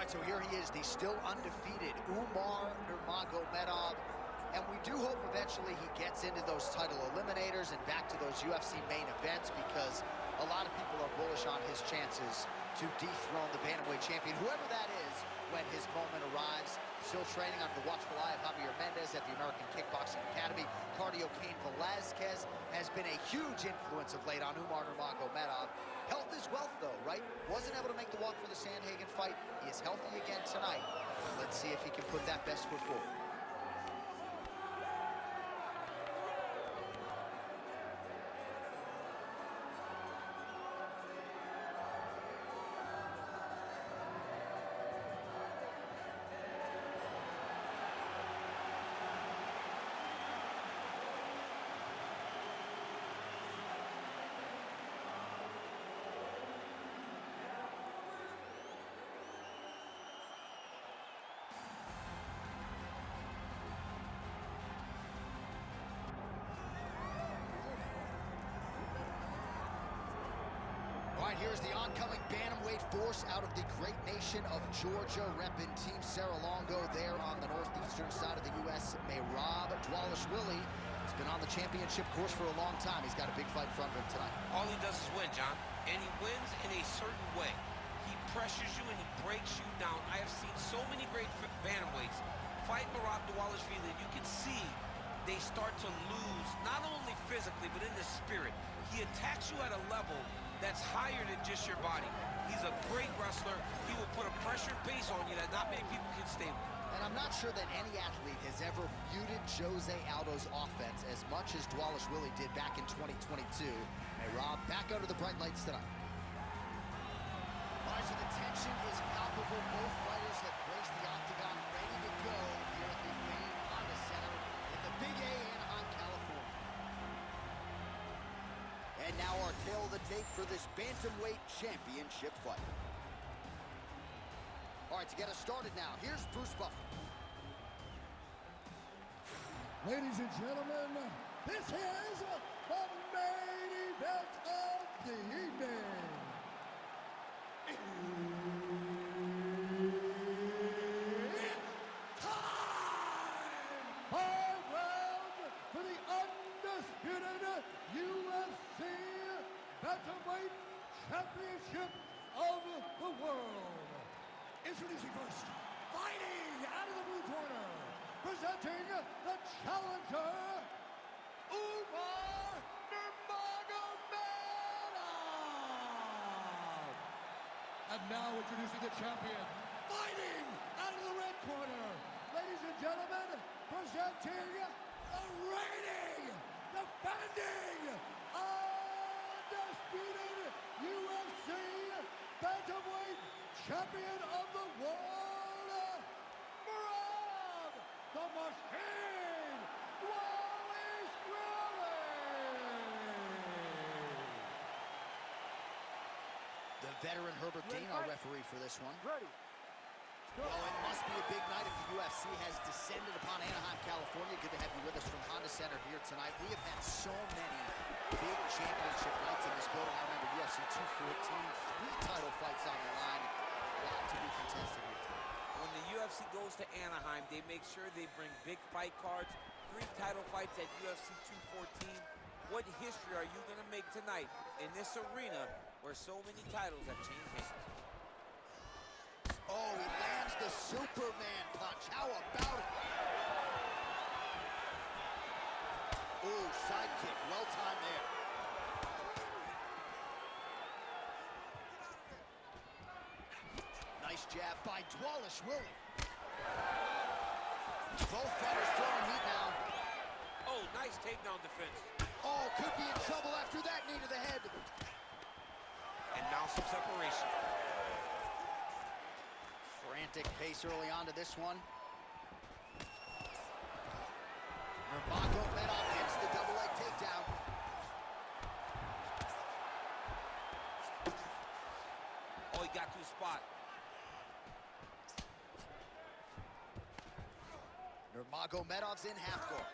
All right, so here he is, the still undefeated Umar Nurmagomedov. And we do hope eventually he gets into those title eliminators and back to those UFC main events, because a lot of people are bullish on his chances to dethrone the bantamweight champion, whoever that is, when his moment arrives. Still training under the watchful eye of Javier Mendez at the American Kickboxing Academy. Cardio Cain Velasquez has been a huge influence of late on Umar Nurmagomedov. Health is wealth, though, right? Wasn't able to make the walk for the Sandhagen fight. He is healthy again tonight. Let's see if he can put that best foot forward. All right, here's the oncoming bantamweight force out of the great nation of Georgia, repping Team Serra-Longo there on the northeastern side of the U.S. Merab Dvalishvili has been on the championship course for a long time. He's got a big fight in front of him tonight. All he does is win, John, and he wins in a certain way. He pressures you and he breaks you down. I have seen so many great bantamweights fight Merab Dvalishvili, and you can see they start to lose, not only physically, but in the spirit. He attacks you at a level that's higher than just your body. He's a great wrestler. He will put a pressure pace on you that not many people can stay with. And I'm not sure that any athlete has ever muted Jose Aldo's offense as much as Dvalishvili did back in 2022. Merab back under the bright lights tonight. All right, so the tension is palpable. Both fighters have graced the octagon, ready to go here at the famed Honda Center in the Big A, Anaheim, California. And now our tale of the tape for this bantamweight championship fight. All right, to get us started now, here's Bruce Buffer. Ladies and gentlemen, this is the main event of the evening. It's time! 5 rounds for the undisputed UFC Bantamweight Championship of the world. Introducing first, fighting out of the blue corner, presenting the challenger, Umar Nurmagomedov. And now introducing the champion, fighting out of the red corner, ladies and gentlemen, presenting the reigning, defending, undisputed UFC Bantamweight Champion of the world, Merab, the Machine, Dvalishvili. The veteran Herbert Dean, our referee for this one. Ready. Well, it must be a big night if the UFC has descended upon Anaheim, California. Good to have you with us from Honda Center here tonight. We have had so many big championship nights in this building. I remember UFC 214, 3 title fights on the line. A lot to be contested here tonight. When the UFC goes to Anaheim, they make sure they bring big fight cards, 3 title fights at UFC 214. What history are you going to make tonight in this arena where so many titles have changed hands? Oh, he lands the Superman punch. How about it? Oh, side kick. Well timed there. Nice jab by Dvalishvili. Both fighters throwing heat now. Oh, nice takedown defense. Oh, could be in trouble after that knee to the head. And now some separation. Frantic pace early on to this one. Nurmagomedov hits the double leg takedown. Oh, he got to the spot. Nurmagomedov's in half guard.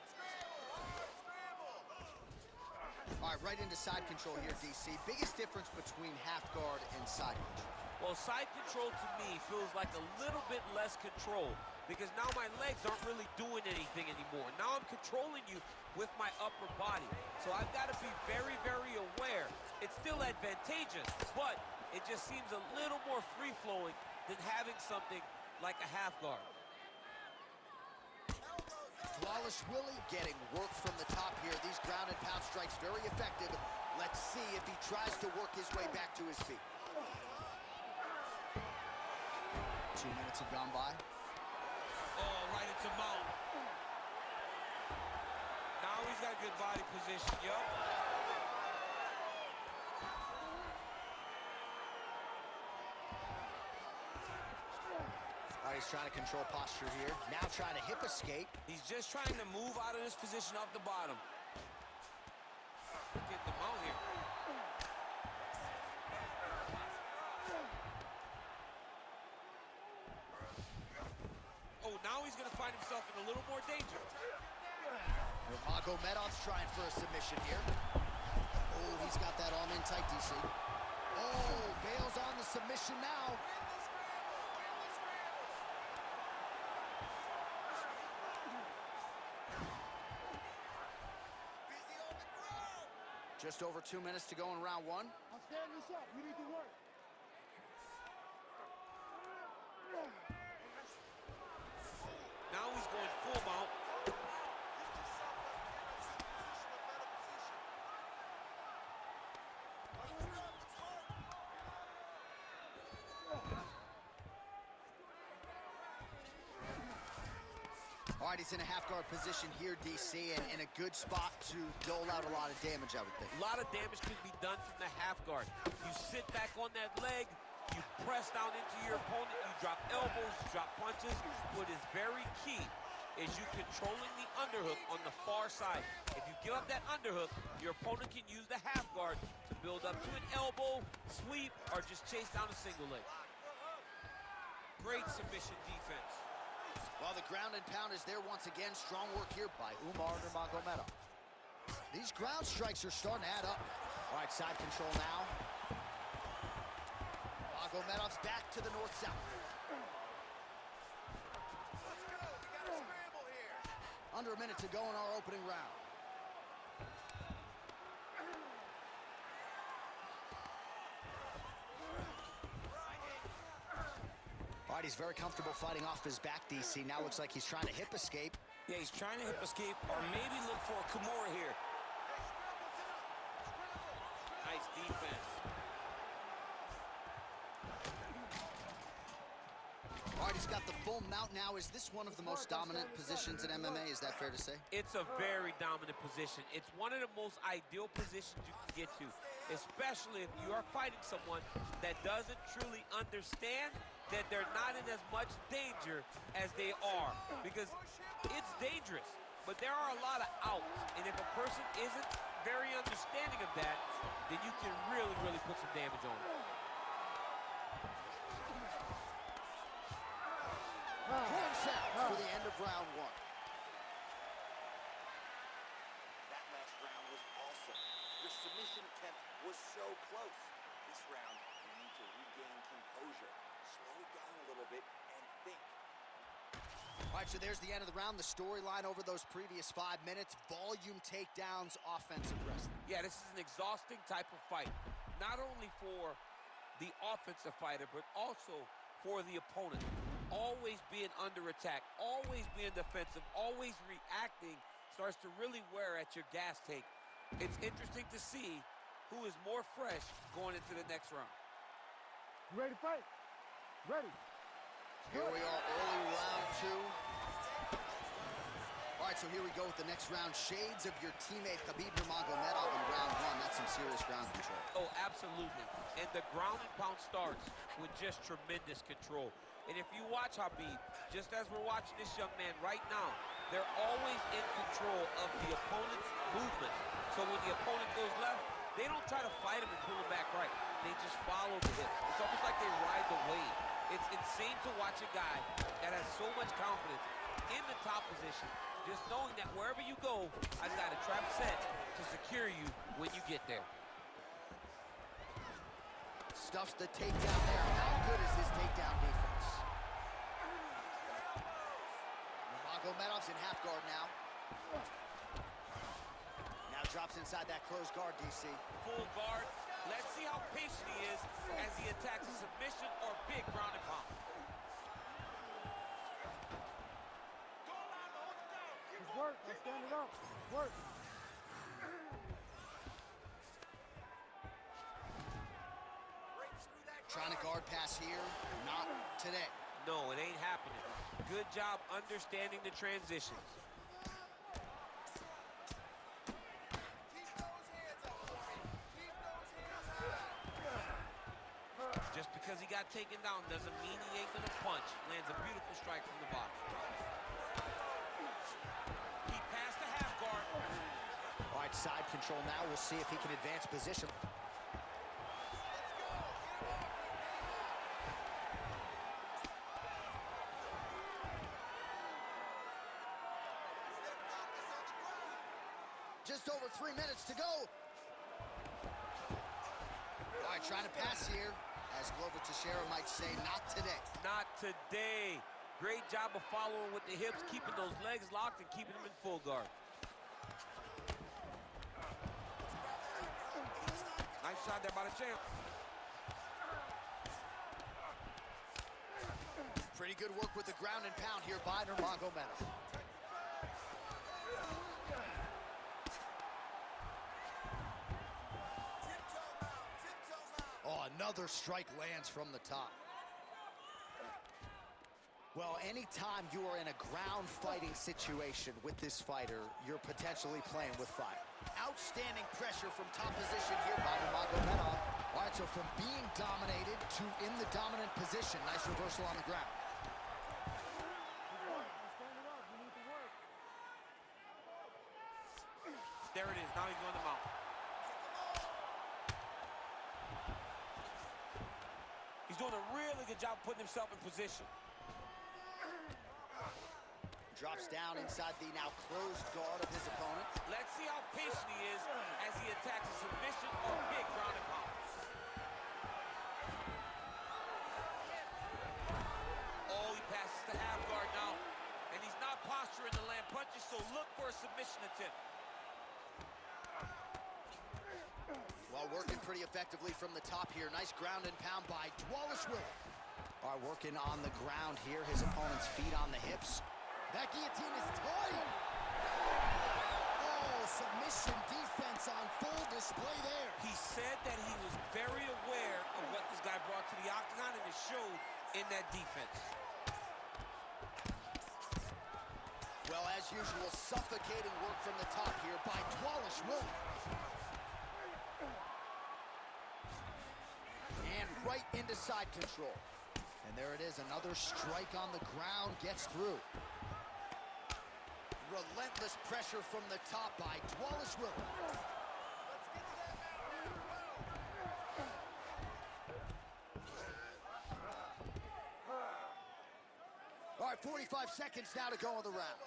All right, right into side control here, DC. Biggest difference between half guard and side control? Well, side control to me feels like a little bit less control because now my legs aren't really doing anything anymore. Now I'm controlling you with my upper body. So I've got to be very, very aware. It's still advantageous, but it just seems a little more free-flowing than having something like a half guard. Dvalishvili getting work from the top here. These ground and pound strikes very effective. Let's see if he tries to work his way back to his feet. 2 minutes have gone by. Oh, right into mount. Now he's got good body position, yup. All right, he's trying to control posture here. Now trying to hip escape. He's just trying to move out of this position off the bottom. Get the mount here. Oh, now he's going to find himself in a little more danger. Nurmagomedov's trying for a submission here. Oh, he's got that arm in tight, DC. Oh, bails on the submission now. Just over 2 minutes to go in round one. I'll stand this up. You need to work. Now he's going full mount. All right, he's in a half-guard position here, DC, and in a good spot to dole out a lot of damage, I would think. A lot of damage can be done from the half guard. You sit back on that leg, you press down into your opponent, you drop elbows, you drop punches. What is very key is you controlling the underhook on the far side. If you give up that underhook, your opponent can use the half guard to build up to an elbow, sweep, or just chase down a single leg. Great submission defense. Well, the ground and pound is there once again. Strong work here by Umar Nurmagomedov. These ground strikes are starting to add up. All right, side control now. Nurmagomedov's back to the north-south. Let's go. We got a scramble here. Under a minute to go in our opening round. All right, he's very comfortable fighting off his back, DC. Now looks like he's trying to hip escape. Yeah, he's trying to hip escape or maybe look for a Kimura here. Nice defense. All right, he's got the full mount now. Is this one of the most dominant positions in MMA? Is that fair to say? It's a very dominant position. It's one of the most ideal positions you can get to, especially if you are fighting someone that doesn't truly understand that they're not in as much danger as they are, because it's dangerous, but there are a lot of outs, and if a person isn't very understanding of that, then you can really, really put some damage on them. Points out for the end of round one. That last round was awesome. The submission attempt was so close. This round, we need to regain composure. Slow down a little bit and think. All right, so there's the end of the round. The storyline over those previous 5 minutes. Volume takedowns, offensive wrestling. Yeah, this is an exhausting type of fight, not only for the offensive fighter, but also for the opponent. Always being under attack, always being defensive, always reacting starts to really wear at your gas tank. It's interesting to see who is more fresh going into the next round. You ready to fight? Ready. Here we are, early round two. All right, so here we go with the next round. Shades of your teammate Khabib Nurmagomedov in round one. That's some serious ground control. Oh, absolutely. And the ground and pound starts with just tremendous control. And if you watch Khabib, just as we're watching this young man right now, they're always in control of the opponent's movements. So when the opponent goes left, they don't try to fight him and pull him back right. They just follow the hips. It's almost like they ride the wave. It's insane to watch a guy that has so much confidence in the top position, just knowing that wherever you go, I've got a trap set to secure you when you get there. Stuffs the takedown there. How good is his takedown defense? Nurmagomedov's in half guard now. Now drops inside that closed guard, DC. Full guard. Let's see how patient he is as he attacks a submission or big ground and pound. It's work. Let's stand it up. It's work. Trying to guard pass here. Not today. No, it ain't happening. Good job understanding the transitions. Just because he got taken down doesn't mean he ain't gonna punch. Lands a beautiful strike from the bottom. He passed the half guard. All right, side control now. We'll see if he can advance position. Just over 3 minutes to go. All right, trying to pass here. As Glover Teixeira might say, not today. Not today. Great job of following with the hips, keeping those legs locked and keeping them in full guard. Nice shot there by the champ. Pretty good work with the ground and pound here by Nurmagomedov. Oh, another strike lands from the top. Well, anytime you are in a ground fighting situation with this fighter, you're potentially playing with fire. Outstanding pressure from top position here by Nurmagomedov. All right, so from being dominated to in the dominant position. Nice reversal on the ground. There it is. Now he's going to mount. He's doing a really good job putting himself in position. Drops down inside the now closed guard of his opponent. Let's see how patient he is as he attacks a submission or big ground and pound. Oh, he passes the half guard now. And he's not posturing to land punches, so look for a submission attempt. Well, working pretty effectively from the top here. Nice ground and pound by Dvalishvili. All right, working on the ground here. His opponent's feet on the hips. That guillotine is tight. Oh, submission defense on full display there. He said that he was very aware of what this guy brought to the octagon, and it showed in that defense. Well, as usual, suffocating work from the top here by Dvalishvili. And right into side control. And there it is, another strike on the ground, gets through. Relentless pressure from the top by Dvalishvili. All right, 45 seconds now to go in the round.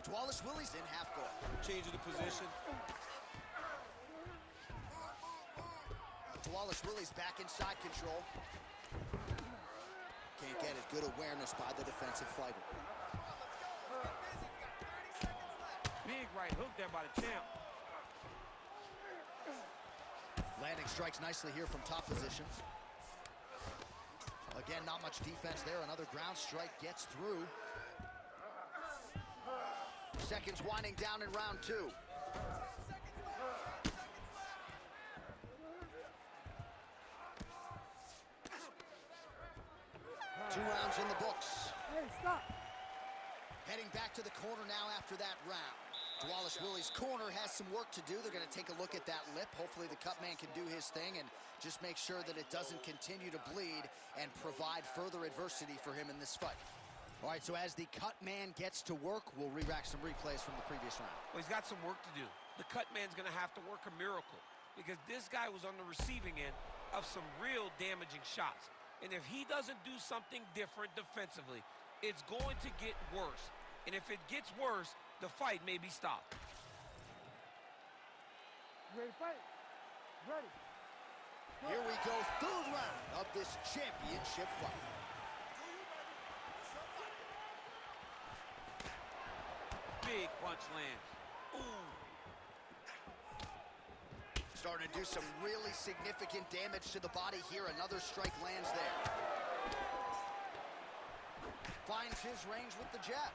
Dvalishvili's in half guard. Changing the position. Dvalishvili's back in side control. Can't get it. Good awareness by the defensive fighter. Big right hook there by the champ. Landing strikes nicely here from top position. Again, not much defense there. Another ground strike gets through. Seconds winding down in round two. 2 rounds in the books. Hey, stop. Heading back to the corner now after that round. Dvalishvili's corner has some work to do. They're going to take a look at that lip. Hopefully the cut man can do his thing and just make sure that it doesn't continue to bleed and provide further adversity for him in this fight. All right, so as the cut man gets to work, we'll re-rack some replays from the previous round. Well, he's got some work to do. The cut man's going to have to work a miracle because this guy was on the receiving end of some real damaging shots. And if he doesn't do something different defensively, it's going to get worse. And if it gets worse, the fight may be stopped. You ready to fight? Ready. Here we go, third round of this championship fight. Big punch lands. Ooh. Starting to do some really significant damage to the body here. Another strike lands there. Finds his range with the jab.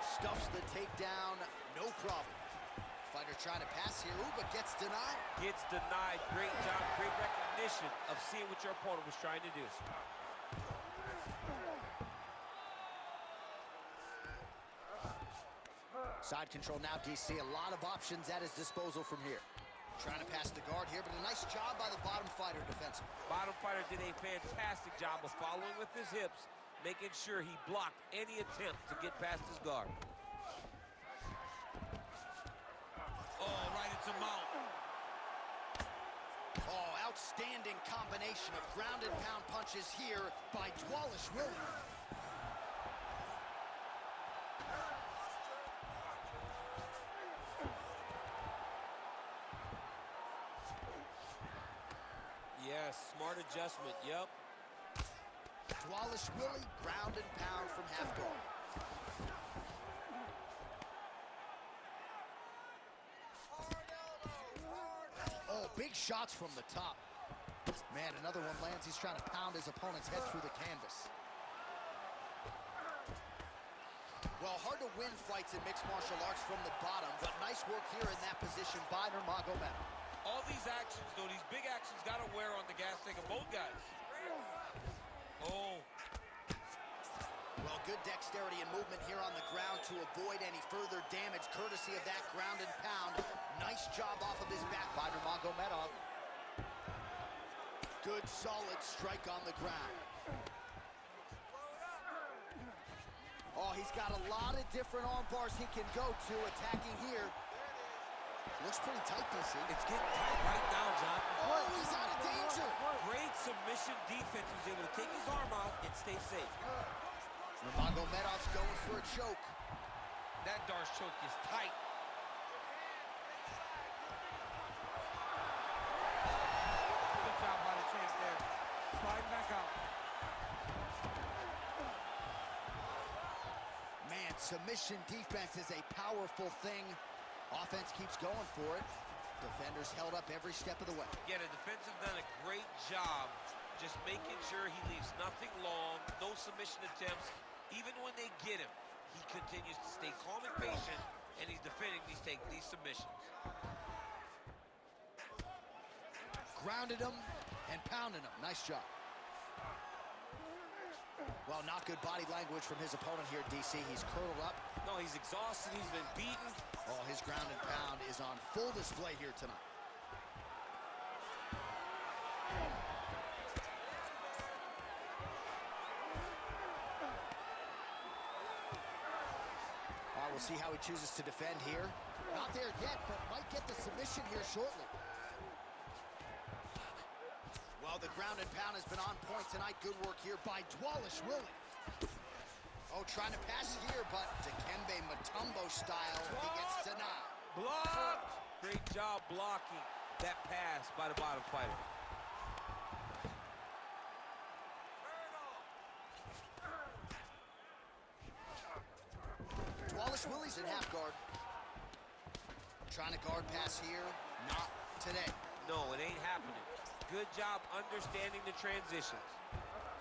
Stuffs the takedown, no problem. Fighter trying to pass here, ooh, but gets denied. Gets denied. Great job, great recognition of seeing what your opponent was trying to do. Side control now, DC. A lot of options at his disposal from here. Trying to pass the guard here, but a nice job by the bottom fighter defensively. Bottom fighter did a fantastic job of following with his hips, making sure he blocked any attempt to get past his guard. Oh, right into mount. Oh, outstanding combination of ground and pound punches here by Dvalishvili. Yes, smart adjustment, yep. Dvalishvili, ground and pound from half guard. Oh, big shots from the top. Man, another one lands. He's trying to pound his opponent's head through the canvas. Well, hard to win fights in mixed martial arts from the bottom, but nice work here in that position by Nurmagomedov. All these actions, though, these big actions got to wear on the gas tank of both guys. Oh. Well, good dexterity and movement here on the ground to avoid any further damage, courtesy of that ground and pound. Nice job off of his back by Nurmagomedov. Good, solid strike on the ground. Oh, he's got a lot of different arm bars he can go to, attacking here. Looks pretty tight, DC. It's getting tight right now, John. Oh, he's out of danger. Great submission defense. He was able to take his arm out and stay safe. Nurmagomedov's going for a choke. That Darce choke is tight. Good job by the champ there. Sliding back out. Man, submission defense is a powerful thing. Offense keeps going for it. Defenders held up every step of the way. Yeah, the defense have done a great job just making sure he leaves nothing long, no submission attempts. Even when they get him, he continues to stay calm and patient, and he's defending these submissions. Grounded him and pounded him. Nice job. Well, not good body language from his opponent here, DC. He's curled up. No, he's exhausted. He's been beaten. Oh, his ground and pound is on full display here tonight. All right, we'll see how he chooses to defend here. Not there yet, but might get the submission here shortly. Well, the ground and pound has been on point tonight. Good work here by Dvalishvili. Oh, trying to pass here, but Dikembe Mutombo style, he gets denied. Blocked! Great job blocking that pass by the bottom fighter. Dvalishvili's in half guard. Trying to guard pass here, not today. No, it ain't happening. Good job understanding the transitions.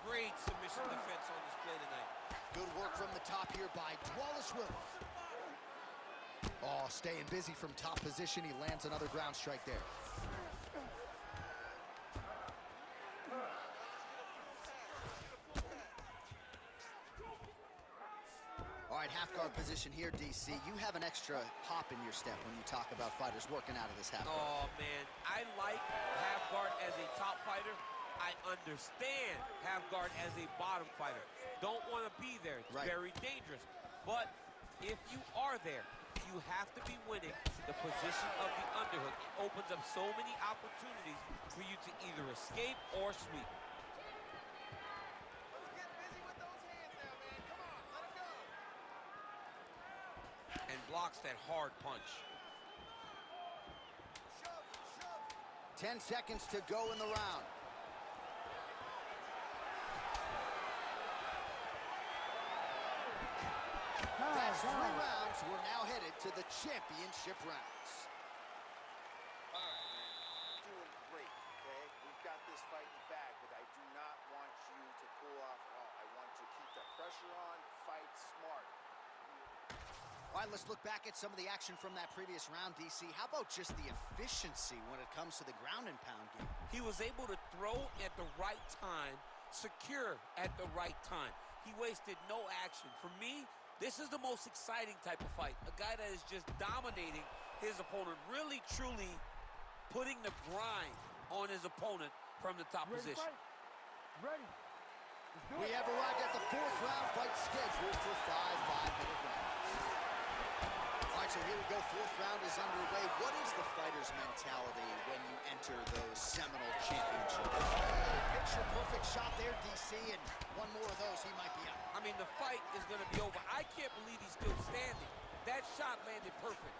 Great submission defense on display tonight. Good work from the top here by Dvalishvili. Oh, staying busy from top position. He lands another ground strike there. All right, half guard position here, DC. You have an extra hop in your step when you talk about fighters working out of this half guard. Oh, man. I like half guard as a top fighter. I understand half guard as a bottom fighter. Don't want to be there. It's very dangerous. But if you are there, you have to be winning the position of the underhook. It opens up so many opportunities for you to either escape or sweep. And blocks that hard punch. 10 seconds to go in the round. That's 3 rounds. We're now headed to the championship rounds. All right, man. Doing great, okay? We've got this fight in the bag, but I do not want you to pull off at all. I want you to keep the pressure on, fight smart. All right, let's look back at some of the action from that previous round, DC. How about just the efficiency when it comes to the ground and pound game? He was able to throw at the right time, secure at the right time. He wasted no action. For me, this is the most exciting type of fight. A guy that is just dominating his opponent, really, truly putting the grind on his opponent from the top position. Ready. We have arrived at the 4th round fight scheduled for 5 5-minute rounds. All right, so here we go. 4th round is underway. What is the fighter's mentality when you enter those seminal championships? Picture-perfect shot there, DC, and one more of those, he might be out. I mean, the fight is going to be over. I can't believe he's still standing. That shot landed perfect.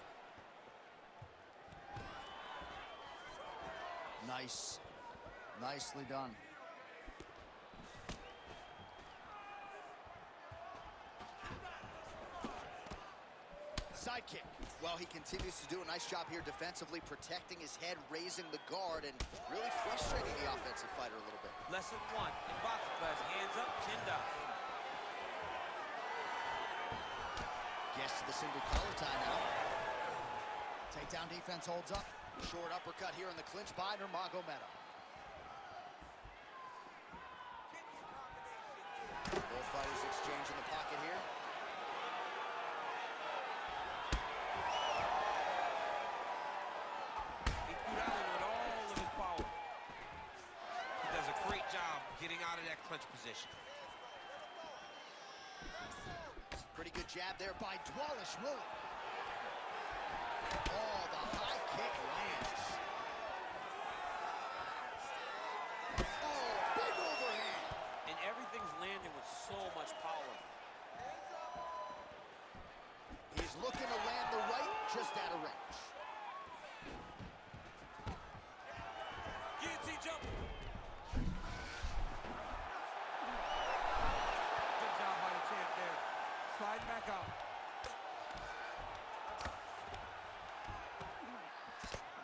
Nice. Nicely done. Sidekick. Well, he continues to do a nice job here defensively, protecting his head, raising the guard, and really frustrating the offensive fighter a little bit. Lesson 1 in boxing class, hands up, chin down. Gets to the single collar tie now. Takedown defense holds up. Short uppercut here in the clinch by Nurmagomedov. Both fighters exchange in the pocket here. He threw that one with all of his power. He does a great job getting out of that clinch position. Pretty good jab there by Dvalishvili. Oh, the high kick lands. Oh, big overhand. And everything's landing with so much power. He's looking to land the right, just out of range. Guillotine jump. Good job by the champ there. Slide back out.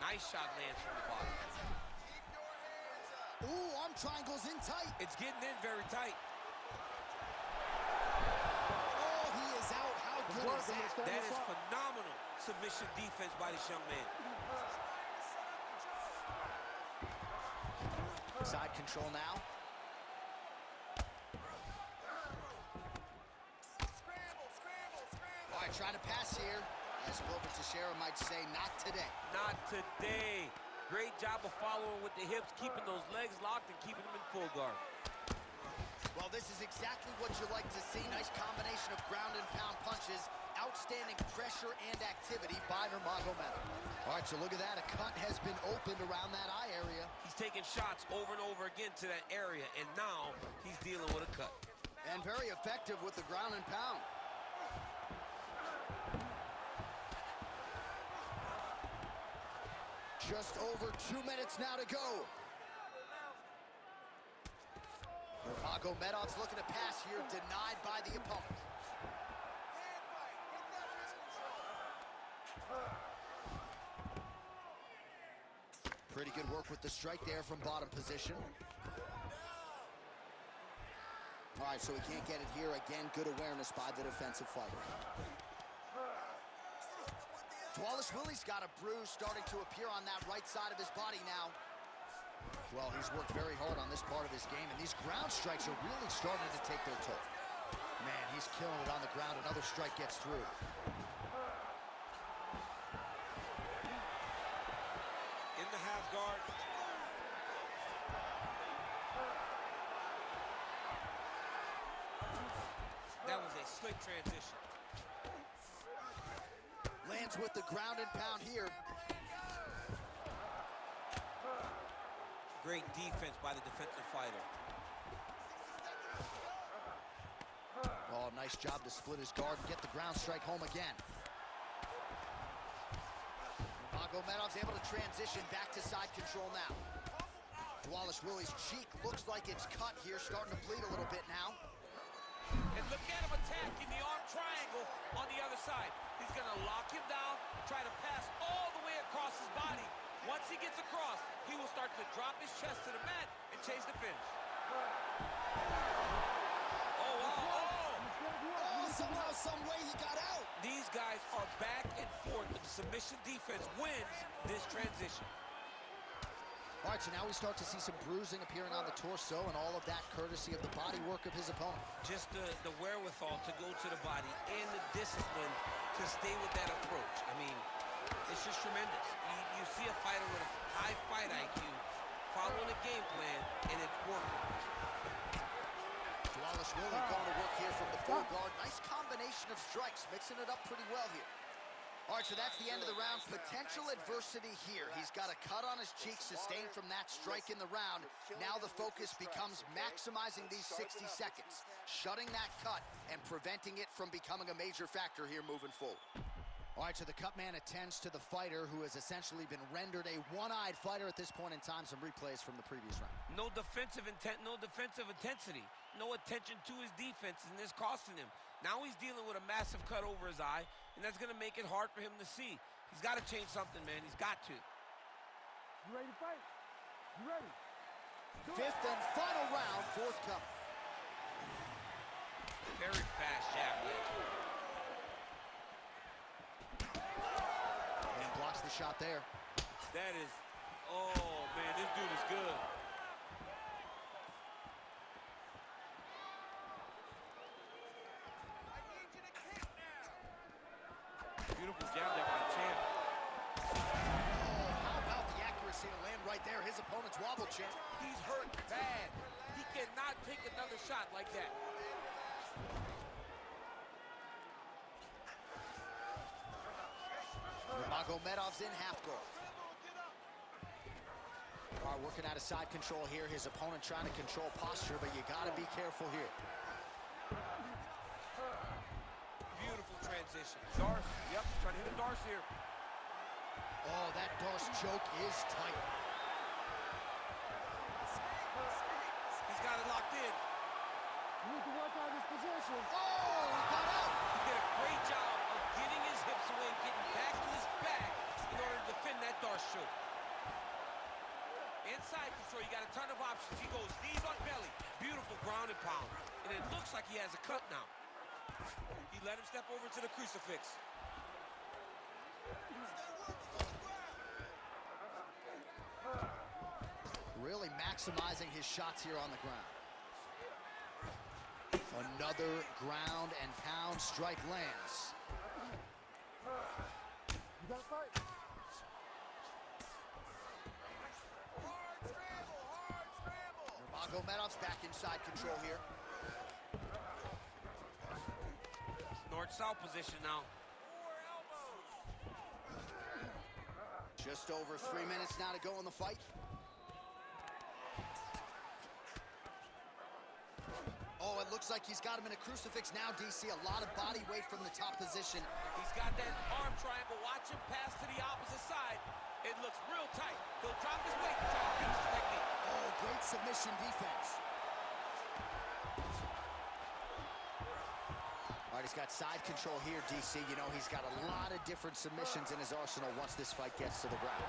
Nice shot lands from the bottom. Ooh, arm triangles in tight. It's getting in very tight. Oh, he is out. How good is that? That is phenomenal submission defense by this young man. Side control now. All right, trying to pass here. As Wilbur Teixeira might say, not today. Not today. Great job of following with the hips, keeping those legs locked and keeping them in full guard. Well, this is exactly what you like to see. Nice combination of ground and pound punches. Outstanding pressure and activity by Nurmagomedov. All right, so look at that. A cut has been opened around that eye area. He's taking shots over and over again to that area, and now he's dealing with a cut. And very effective with the ground and pound. Just over 2 minutes now to go. Nurmagomedov's looking to pass here, denied by the opponent. Pretty good work with the strike there from bottom position. All right, so he can't get it here. Again, good awareness by the defensive fighter. Dvalishvili's got a bruise starting to appear on that right side of his body now. Well, he's worked very hard on this part of his game, and these ground strikes are really starting to take their toll. Man, he's killing it on the ground. Another strike gets through. In the half guard. That was a slick transition. Lands with the ground and pound here. Great defense by the defensive fighter. Oh, nice job to split his guard and get the ground strike home again. Nurmagomedov's able to transition back to side control now. Dvalishvili's cheek looks like it's cut here, starting to bleed a little bit now. And look at him attacking the arm triangle on the other side. He's going to lock him down, try to pass all the way across his body. Once he gets across, he will start to drop his chest to the mat and chase the finish. Oh, wow. Oh, somehow, some way he got out. These guys are back and forth. The submission defense wins this transition. All right, so now we start to see some bruising appearing on the torso, and all of that courtesy of the body work of his opponent. Just the wherewithal to go to the body and the discipline to stay with that approach. I mean, it's just tremendous. You see a fighter with a high fight IQ following a game plan, and it's working. Dvalishvili going to work here from the full guard. Nice combination of strikes, mixing it up pretty well here. All right, so that's the end of the round. Potential adversity here. He's got a cut on his cheek sustained from that strike in the round. Now the focus becomes maximizing these 60 seconds, shutting that cut and preventing it from becoming a major factor here moving forward. All right, so the cut man attends to the fighter who has essentially been rendered a one-eyed fighter at this point in time. Some replays from the previous round. No defensive intent, no defensive intensity, no attention to his defense, and this costing him. Now he's dealing with a massive cut over his eye, and that's going to make it hard for him to see. He's got to change something, man. He's got to. You ready to fight? You ready? Fifth and final round, forthcoming. Very fast jab leg. And blocks the shot there. That is, oh man, this dude is good. Beautiful jab there by the champ. How about the accuracy to land right there? His opponent's wobble chin. He's hurt bad. He cannot take another shot like that. Nurmagomedov's in half guard. All right, working out of side control here. His opponent trying to control posture, but you got to be careful here. Beautiful transition. Darce, yep, trying to hit a Darce here. Oh, that Darce choke is tight. He's got it locked in. You need to work out this position. Oh, he got out. He did a great job of getting his hips away, getting back to his back in order to defend that Darce choke. Inside control, you got a ton of options. He goes knees on belly. Beautiful ground and pound. And it looks like he has a cut now. He let him step over to the crucifix. Really maximizing his shots here on the ground. Another ground and pound strike lands. You gotta fight. Nurmagomedov's back inside control here. North-south position now. Just over 3 minutes now to go in the fight. Oh, it looks like he's got him in a crucifix now, DC. A lot of body weight from the top position. He's got that arm triangle. Watch him pass to the opposite side. It looks real tight. He'll drop his weight and try to finish the technique. Oh, great submission defense. All right, he's got side control here, DC. You know, he's got a lot of different submissions in his arsenal once this fight gets to the ground.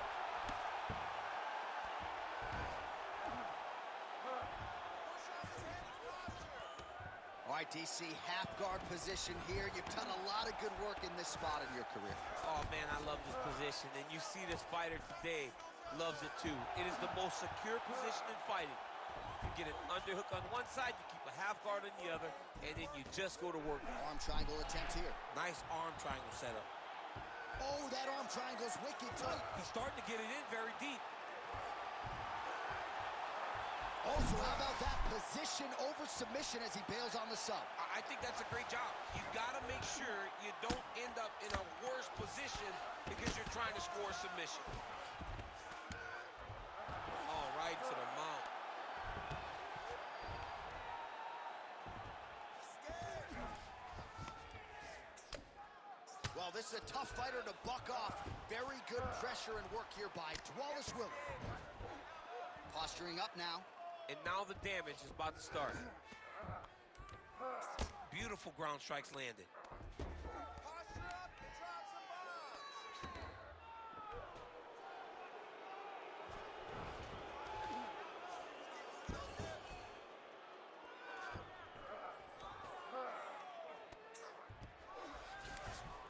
All right, DC, half guard position here. You've done a lot of good work in this spot in your career. Oh, man, I love this position. And you see this fighter today loves it, too. It is the most secure position in fighting. You get an underhook on one side, you keep a half guard on the other, and then you just go to work. Arm triangle attempt here. Nice arm triangle setup. Oh, that arm triangle's wicked tight. He's starting to get it in very deep. Also, how about that position over submission as he bails on the sub? I think that's a great job. You've got to make sure you don't end up in a worse position because you're trying to score submission. All right, to the mount. Well, Well, this is a tough fighter to buck off. Very good pressure and work here by Dvalishvili. Posturing up now. And now the damage is about to start. Beautiful ground strikes landed. Posture up, you drop some bombs.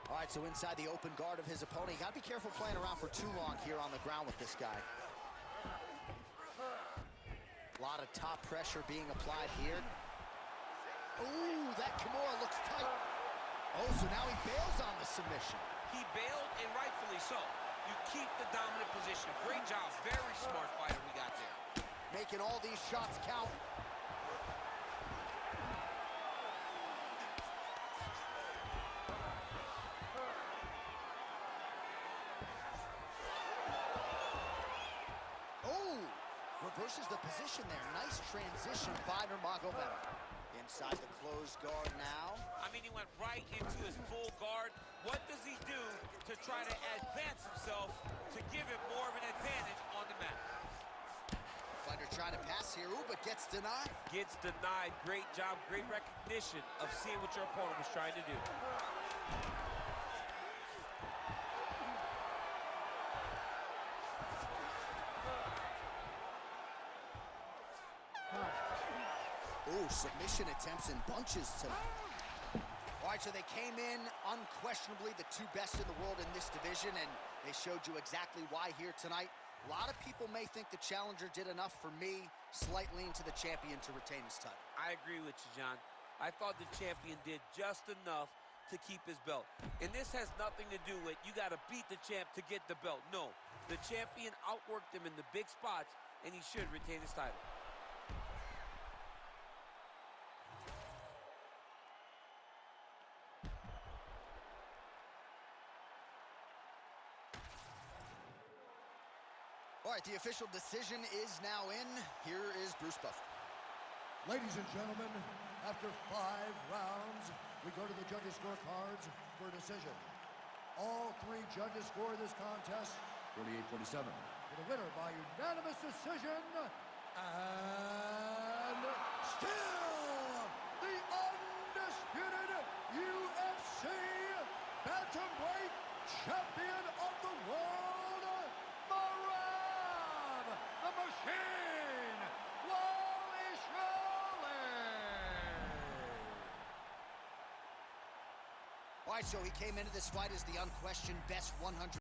All right, so inside the open guard of his opponent. You got to be careful playing around for too long here on the ground with this guy. A lot of top pressure being applied here. Ooh, that Kimura looks tight. Oh, so now he bails on the submission. He bailed, and rightfully so. You keep the dominant position. Great job. Very smart fighter we got there. Making all these shots count. Oh, reverses the position there. Nice transition by Nurmagomedov. Inside the closed guard now. I mean, he went right into his full guard. What does he do to try to advance himself to give him more of an advantage on the mat? Fighter trying to pass here, ooh, but gets denied. Gets denied. Great job, great recognition of seeing what your opponent was trying to do. Ooh, submission attempts in bunches tonight. All right, so they came in unquestionably the two best in the world in this division, and they showed you exactly why here tonight. A lot of people may think the challenger did enough. For me, slight lean to the champion to retain his title. I agree with you, John. I thought the champion did just enough to keep his belt. And this has nothing to do with you got to beat the champ to get the belt. No, the champion outworked him in the big spots, and he should retain his title. All right, the official decision is now in. Here is Bruce Buffer. Ladies and gentlemen, after 5 rounds, we go to the judges' scorecards for a decision. All 3 judges scored this contest 48-47. For the winner by unanimous decision, and still the undisputed UFC bantamweight champion of the world, Merab, the Machine, Dvalishvili. All right, so he came into this fight as the unquestioned best 100.